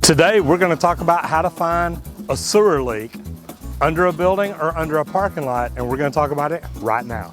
Today we're going to talk about how to find a sewer leak under a building or under a parking lot, and we're going to talk about it right now.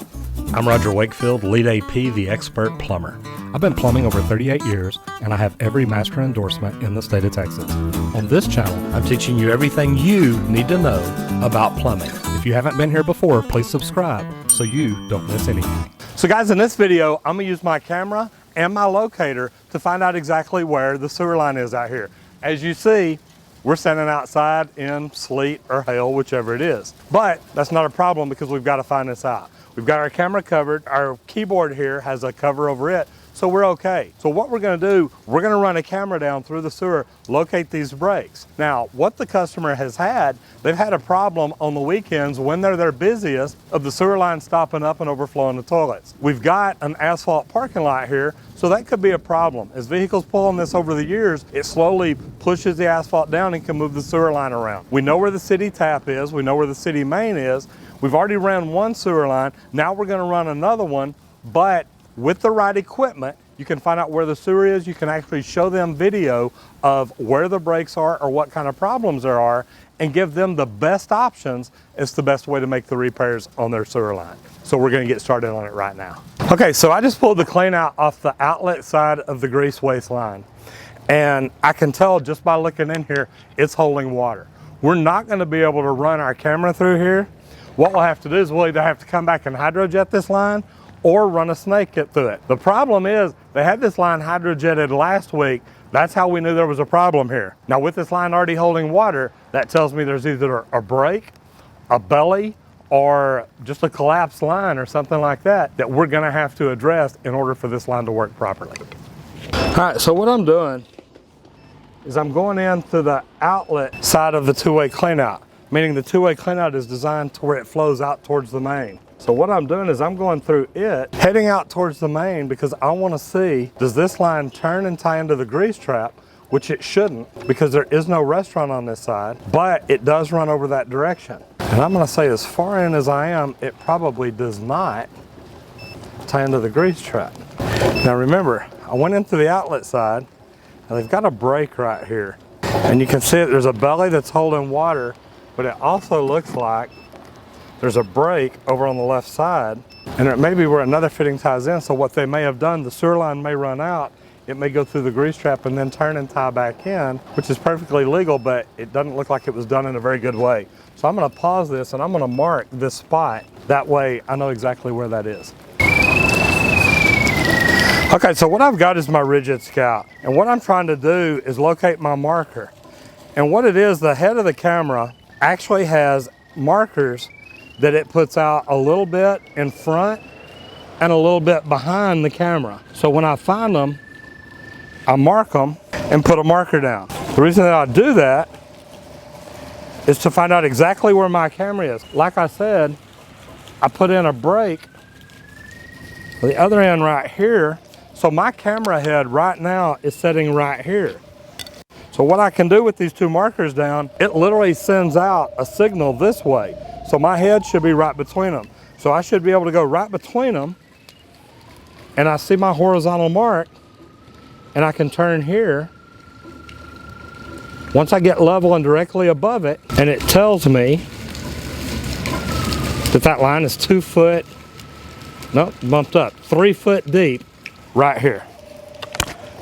I'm Roger Wakefield, lead AP, the expert plumber. I've been plumbing over 38 years, and I have every master endorsement in the state of Texas. On this channel, I'm teaching you everything you need to know about plumbing. If you haven't been here before, please subscribe so you don't miss anything. So guys, in this video, I'm going to use my camera and my locator to find out exactly where the sewer line is out here. As you see, we're standing outside in sleet or hail, whichever it is. But that's not a problem because we've got to find this out. We've got our camera covered. Our keyboard here has a cover over it, so we're okay. So what we're going to do, we're going to run a camera down through the sewer, locate these breaks. Now, what the customer has had, they've had a problem on the weekends when they're their busiest of the sewer line stopping up and overflowing the toilets. We've got an asphalt parking lot here, so that could be a problem. As vehicles pull on this over the years, it slowly pushes the asphalt down and can move the sewer line around. We know where the city tap is, we know where the city main is. We've already ran one sewer line, now we're gonna run another one, but with the right equipment, you can find out where the sewer is. You can actually show them video of where the breaks are or what kind of problems there are and give them the best options as the best way to make the repairs on their sewer line. So we're gonna get started on it right now. Okay, so I just pulled the clean out off the outlet side of the grease waste line. And I can tell just by looking in here, it's holding water. We're not gonna be able to run our camera through here. What we'll have to do is we'll either have to come back and hydrojet this line or run a snake kit through it. The problem is they had this line hydrojetted last week. That's how we knew there was a problem here. Now with this line already holding water, that tells me there's either a break, a belly, or just a collapsed line or something like that that we're gonna have to address in order for this line to work properly. All right, so what I'm doing is I'm going in to the outlet side of the two-way cleanout, meaning the two-way cleanout is designed to where it flows out towards the main. So what I'm doing is I'm going through it, heading out towards the main because I want to see, does this line turn and tie into the grease trap, which it shouldn't because there is no restaurant on this side, but it does run over that direction. And I'm going to say as far in as I am, it probably does not tie into the grease trap. Now remember, I went into the outlet side and they've got a break right here. And you can see it, there's a belly that's holding water, but it also looks like there's a break over on the left side, and it may be where another fitting ties in. So what they may have done, the sewer line may run out, it may go through the grease trap and then turn and tie back in, which is perfectly legal, but it doesn't look like it was done in a very good way. So I'm gonna pause this and I'm gonna mark this spot. That way I know exactly where that is. Okay, so what I've got is my rigid scout, and what I'm trying to do is locate my marker. And what it is, the head of the camera actually has markers that it puts out a little bit in front and a little bit behind the camera. So when I find them, I mark them and put a marker down. The reason that I do that is to find out exactly where my camera is. Like I said, I put in a break at the other end right here. So my camera head right now is sitting right here. So what I can do with these two markers down, it literally sends out a signal this way. So my head should be right between them. So I should be able to go right between them, and I see my horizontal mark, and I can turn here. Once I get level and directly above it, and it tells me that that line is 2 foot, nope, bumped up, 3 foot deep right here.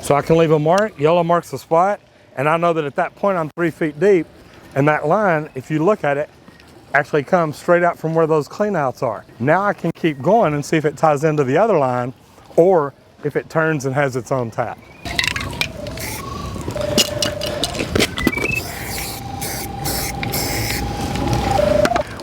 So I can leave a mark, yellow marks the spot, and I know that at that point I'm 3 feet deep, and that line, if you look at it, actually comes straight out from where those cleanouts are. Now I can keep going and see if it ties into the other line or if it turns and has its own tap.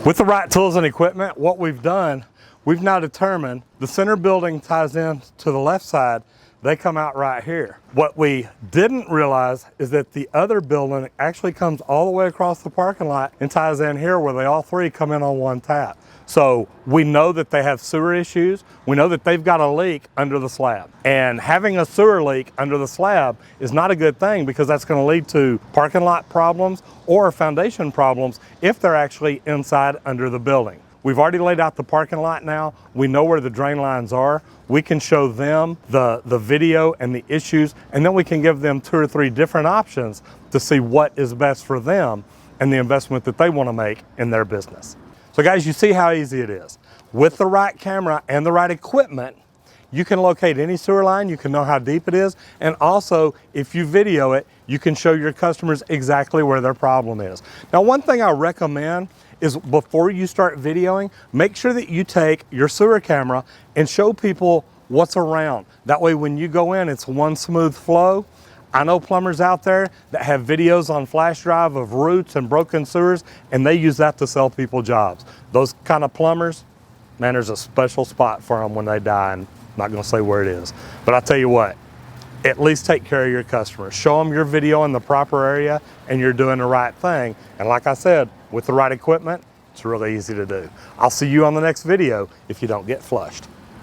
With the right tools and equipment, what we've done, we've now determined the center building ties in to the left side. They come out right here. What we didn't realize is that the other building actually comes all the way across the parking lot and ties in here where they all three come in on one tap. So we know that they have sewer issues. We know that they've got a leak under the slab. And having a sewer leak under the slab is not a good thing because that's going to lead to parking lot problems or foundation problems if they're actually inside under the building. We've already laid out the parking lot now. We know where the drain lines are. We can show them the video and the issues, and then we can give them 2 or 3 different options to see what is best for them and the investment that they want to make in their business. So guys, you see how easy it is. With the right camera and the right equipment, you can locate any sewer line, you can know how deep it is, and also if you video it, you can show your customers exactly where their problem is. Now, one thing I recommend is before you start videoing, make sure that you take your sewer camera and show people what's around. That way when you go in, it's one smooth flow. I know plumbers out there that have videos on flash drive of roots and broken sewers, and they use that to sell people jobs. Those kind of plumbers, man, there's a special spot for them when they die, and I'm not gonna say where it is. But I'll tell you what, at least take care of your customers. Show them your video in the proper area and you're doing the right thing. And like I said, with the right equipment, it's really easy to do. I'll see you on the next video if you don't get flushed.